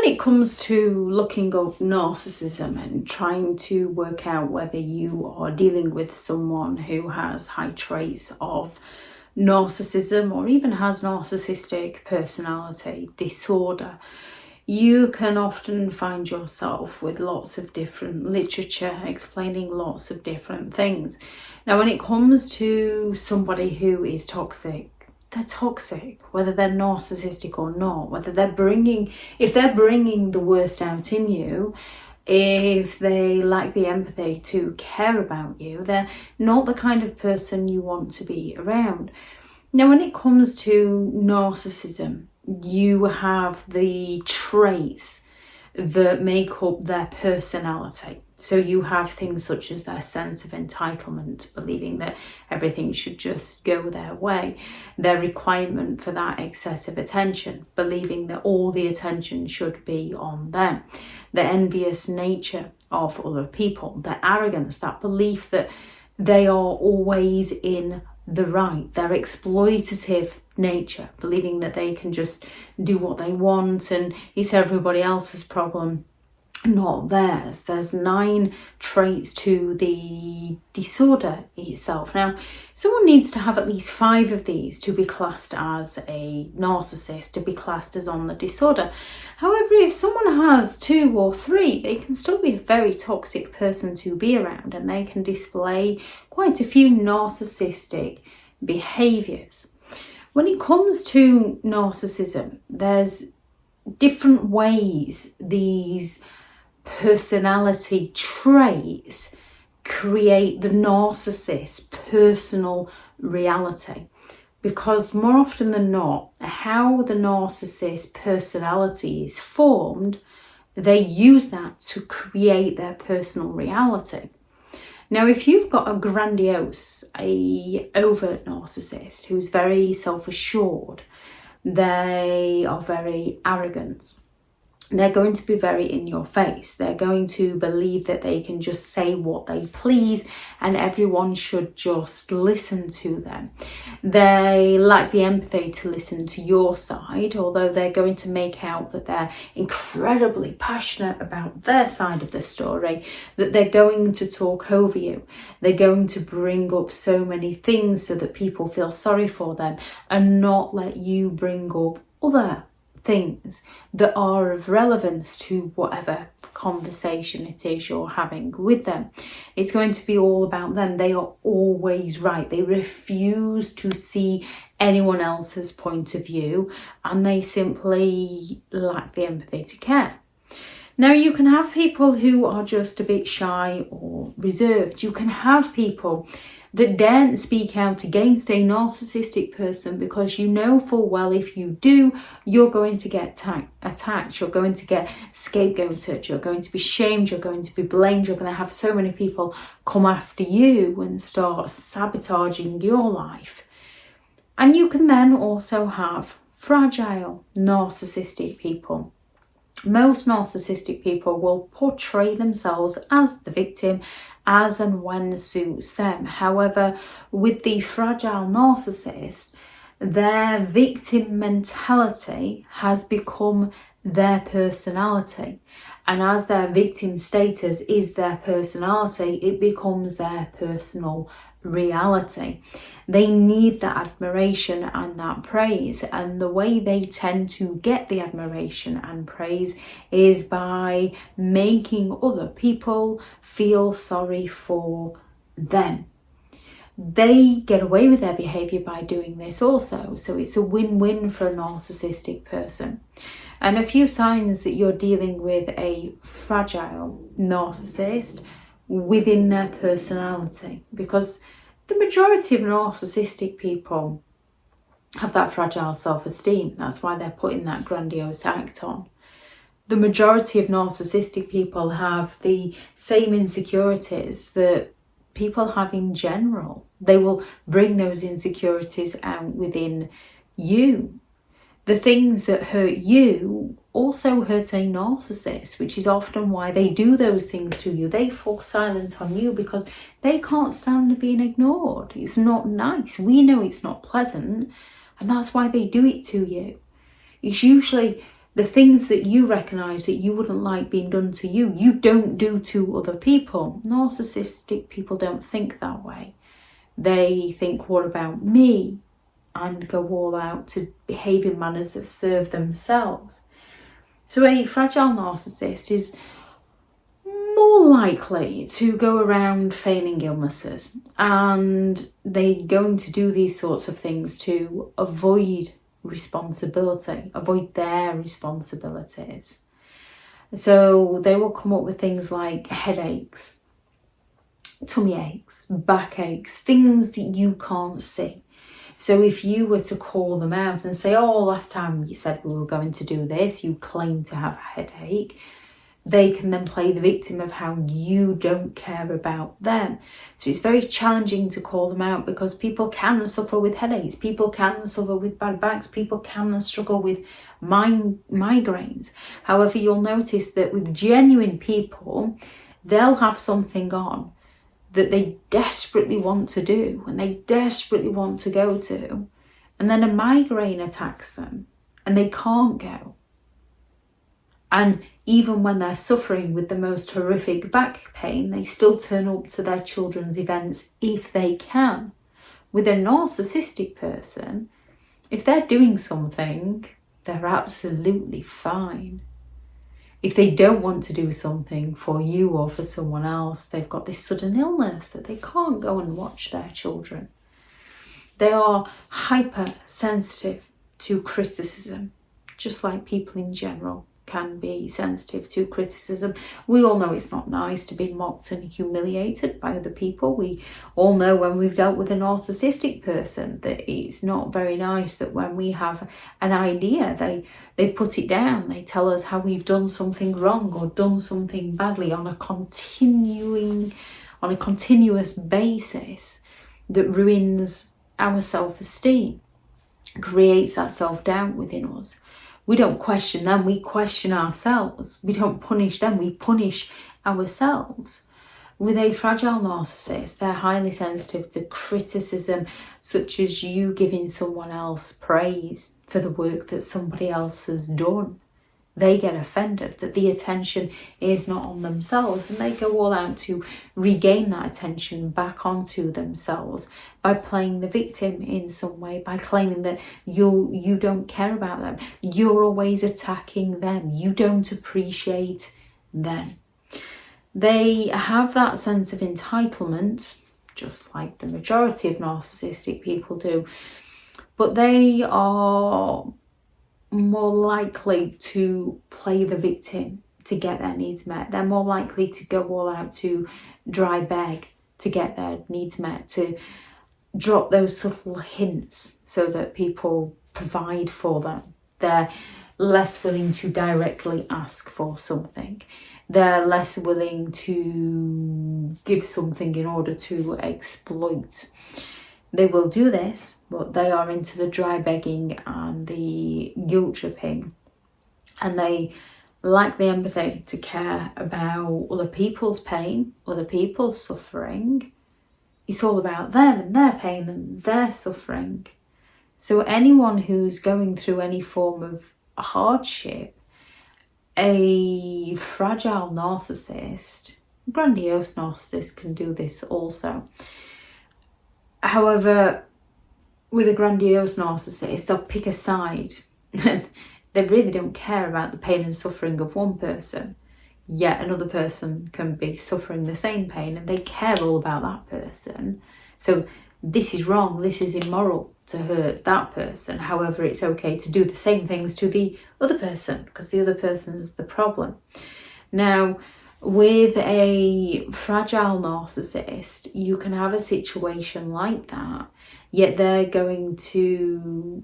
it comes to looking up narcissism and trying to work out whether you are dealing with someone who has high traits of narcissism or even has narcissistic personality disorder, you can often find yourself with lots of different literature explaining lots of different things. Now, when it comes to somebody who is toxic, they're toxic, whether they're narcissistic or not, whether if they're bringing the worst out in you, if they lack the empathy to care about you, they're not the kind of person you want to be around. Now, when it comes to narcissism, you have the traits that make up their personality. So you have things such as their sense of entitlement, believing that everything should just go their way, their requirement for that excessive attention, believing that all the attention should be on them, the envious nature of other people, their arrogance, that belief that they are always in the right, their exploitative nature, believing that they can just do what they want and it's everybody else's problem, not theirs. There's 9 traits to the disorder itself. Now, someone needs to have at least 5 of these to be classed as a narcissist, to be classed as on the disorder. However, if someone has 2 or 3, they can still be a very toxic person to be around, and they can display quite a few narcissistic behaviours. When it comes to narcissism, there's different ways these personality traits create the narcissist's personal reality, because more often than not, how the narcissist's personality is formed, they use that to create their personal reality. Now, if you've got a grandiose, a overt narcissist who's very self-assured, they are very arrogant, they're going to be very in your face. They're going to believe that they can just say what they please and everyone should just listen to them. They lack the empathy to listen to your side, although they're going to make out that they're incredibly passionate about their side of the story, that they're going to talk over you. They're going to bring up so many things so that people feel sorry for them and not let you bring up other things that are of relevance to whatever conversation it is you're having with them. It's going to be all about them. They are always right. They refuse to see anyone else's point of view, and they simply lack the empathy to care. Now, you can have people who are just a bit shy or reserved. You can have people that daren't speak out against a narcissistic person because you know full well if you do, you're going to get attacked, you're going to get scapegoated, you're going to be shamed, you're going to be blamed, you're going to have so many people come after you and start sabotaging your life. And you can then also have fragile narcissistic people. Most narcissistic people will portray themselves as the victim as and when suits them. However, with the fragile narcissist, their victim mentality has become their personality. And as their victim status is their personality, it becomes their personal reality. They need that admiration and that praise, and the way they tend to get the admiration and praise is by making other people feel sorry for them. They get away with their behaviour by doing this also, so it's a win-win for a narcissistic person. And a few signs that you're dealing with a fragile narcissist within their personality, because the majority of narcissistic people have that fragile self-esteem. That's why they're putting that grandiose act on. The majority of narcissistic people have the same insecurities that people have in general. They will bring those insecurities out within you. The things that hurt you also hurt a narcissist, which is often why they do those things to you. They fall silent on you because they can't stand being ignored. It's not nice. We know it's not pleasant, and that's why they do it to you. It's usually The things that you recognise that you wouldn't like being done to you, you don't do to other people. Narcissistic people don't think that way. They think, what about me? And go all out to behave in manners that serve themselves. So a fragile narcissist is more likely to go around feigning illnesses, and they're going to do these sorts of things to avoid responsibility, avoid their responsibilities. So they will come up with things like headaches, tummy aches, back aches, things that you can't see. So if you were to call them out and say, oh, last time you said we were going to do this, you claimed to have a headache, they can then play the victim of how you don't care about them. So it's very challenging to call them out, because people can suffer with headaches, people can suffer with bad backs, people can struggle with migraines. However, you'll notice that with genuine people, they'll have something on that they desperately want to do and they desperately want to go to, and then a migraine attacks them and they can't go. And even when they're suffering with the most horrific back pain, they still turn up to their children's events if they can. With a narcissistic person, if they're doing something, they're absolutely fine. If they don't want to do something for you or for someone else, they've got this sudden illness that they can't go and watch their children. They are hypersensitive to criticism, just like people in general can be sensitive to criticism. We all know it's not nice to be mocked and humiliated by other people. We all know when we've dealt with a narcissistic person that it's not very nice that when we have an idea, they put it down. They tell us how we've done something wrong or done something badly on a continuous basis that ruins our self-esteem, creates that self-doubt within us. We don't question them, we question ourselves. We don't punish them, we punish ourselves. With a fragile narcissist, they're highly sensitive to criticism, such as you giving someone else praise for the work that somebody else has done. They get offended that the attention is not on themselves, and they go all out to regain that attention back onto themselves by playing the victim in some way, by claiming that you don't care about them, you're always attacking them, you don't appreciate them. They have that sense of entitlement, just like the majority of narcissistic people do, but they are more likely to play the victim to get their needs met. They're more likely to go all out to dry beg to get their needs met, to drop those subtle hints so that people provide for them. They're less willing to directly ask for something. They're less willing to give something in order to exploit. They will do this, but they are into the dry begging and the guilt tripping, and they lack the empathy to care about other people's pain, other people's suffering. It's all about them and their pain and their suffering. So anyone who's going through any form of hardship, a fragile narcissist, grandiose narcissist can do this also. However, with a grandiose narcissist, they'll pick a side. They really don't care about the pain and suffering of one person, yet another person can be suffering the same pain and they care all about that person. So this is wrong, this is immoral to hurt that person. However, it's okay to do the same things to the other person because the other person's the problem. Now, with a fragile narcissist, you can have a situation like that, yet they're going to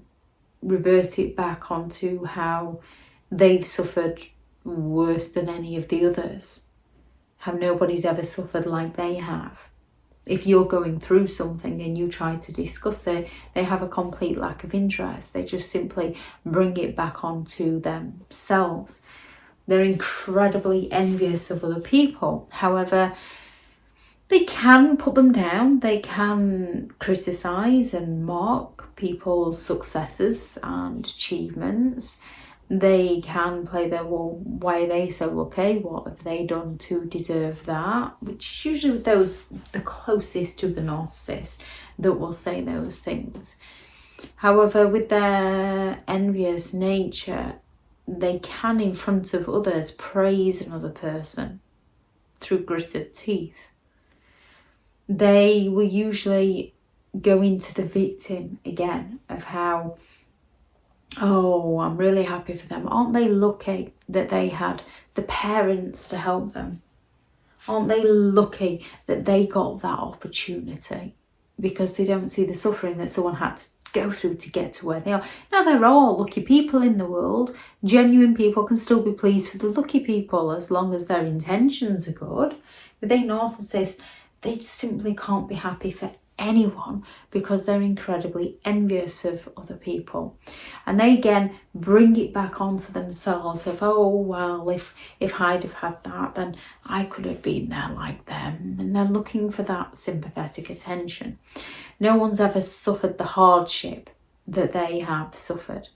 revert it back onto how they've suffered worse than any of the others, how nobody's ever suffered like they have. If you're going through something and you try to discuss it, they have a complete lack of interest. They just simply bring it back onto themselves. They're incredibly envious of other people. However, they can put them down. They can criticise and mock people's successes and achievements. They can play their, well, why are they so lucky? What have they done to deserve that? Which is usually with those the closest to the narcissist that will say those things. However, with their envious nature, they can, in front of others, praise another person through gritted teeth. They will usually go into the victim again of how, oh, I'm really happy for them. Aren't they lucky that they had the parents to help them? Aren't they lucky that they got that opportunity? Because they don't see the suffering that someone had to go through to get to where they are. Now, there are lucky people in the world. Genuine people can still be pleased for the lucky people as long as their intentions are good. With a narcissist, they simply can't be happy for anyone because they're incredibly envious of other people, and they again bring it back onto themselves of, oh well, if I'd have had that, then I could have been there like them, and they're looking for that sympathetic attention. No one's ever suffered the hardship that they have suffered,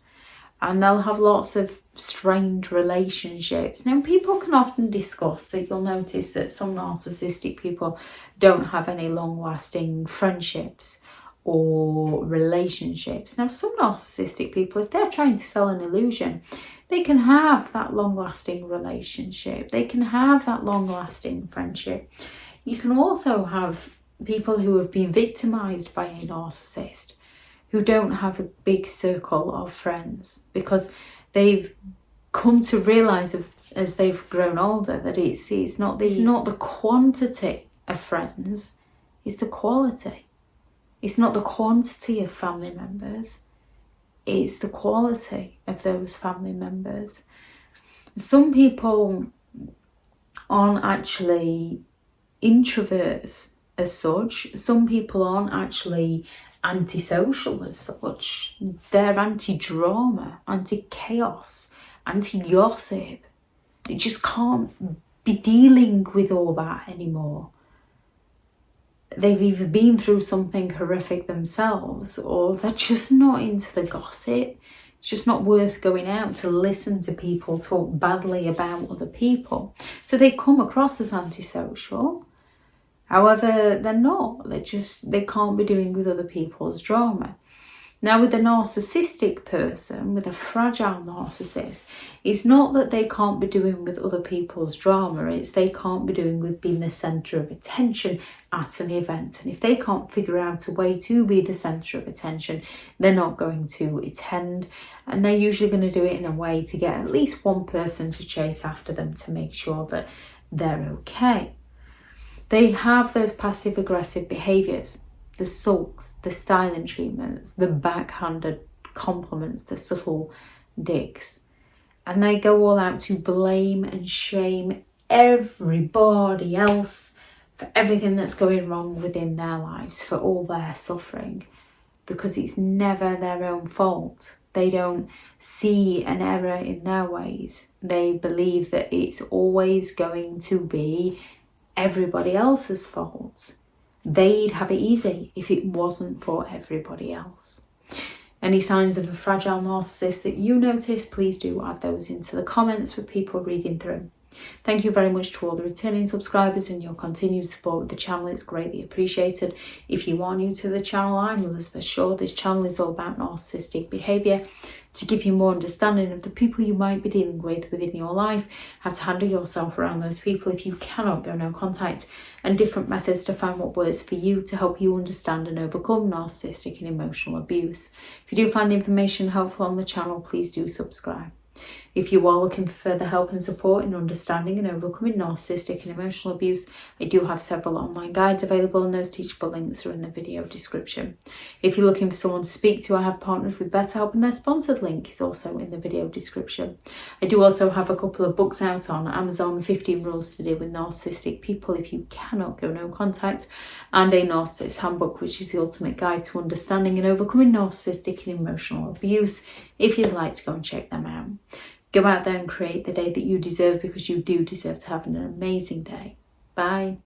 and they'll have lots of strained relationships. Now, people can often discuss that. You'll notice that some narcissistic people don't have any long-lasting friendships or relationships. Now, some narcissistic people, if they're trying to sell an illusion, they can have that long-lasting relationship. They can have that long-lasting friendship. You can also have people who have been victimized by a narcissist who don't have a big circle of friends because they've come to realize as they've grown older that it's not the quantity of friends, it's the quality. It's not the quantity of family members, it's the quality of those family members. Some people aren't actually introverts as such. Some people aren't actually antisocial as such. They're anti-drama, anti-chaos, anti-gossip. They just can't be dealing with all that anymore. They've either been through something horrific themselves, or they're just not into the gossip. It's just not worth going out to listen to people talk badly about other people. So they come across as antisocial. However, they're not. They can't be doing with other people's drama. Now, with a narcissistic person, with a fragile narcissist, it's not that they can't be doing with other people's drama, it's they can't be doing with being the centre of attention at an event. And if they can't figure out a way to be the centre of attention, they're not going to attend. And they're usually going to do it in a way to get at least one person to chase after them to make sure that they're okay. They have those passive-aggressive behaviours, the sulks, the silent treatments, the backhanded compliments, the subtle digs. And they go all out to blame and shame everybody else for everything that's going wrong within their lives, for all their suffering, because it's never their own fault. They don't see an error in their ways. They believe that it's always going to be everybody else's fault. They'd have it easy if it wasn't for everybody else. Any signs of a fragile narcissist that you notice, please do add those into the comments for people reading through. Thank you very much to all the returning subscribers and your continued support with the channel. It's greatly appreciated. If you are new to the channel, I'm Elizabeth Shaw. This channel is all about narcissistic behaviour, to give you more understanding of the people you might be dealing with within your life, how to handle yourself around those people if you cannot go no contact, and different methods to find what works for you to help you understand and overcome narcissistic and emotional abuse. If you do find the information helpful on the channel, please do subscribe. If you are looking for further help and support in understanding and overcoming narcissistic and emotional abuse, I do have several online guides available, and those teachable links are in the video description. If you're looking for someone to speak to, I have partnered with BetterHelp, and their sponsored link is also in the video description. I do also have a couple of books out on Amazon, 15 Rules to Deal with Narcissistic People If You Cannot Go No Contact, and a Narcissists Handbook, which is the ultimate guide to understanding and overcoming narcissistic and emotional abuse, if you'd like to go and check them out. Go out there and create the day that you deserve, because you do deserve to have an amazing day. Bye.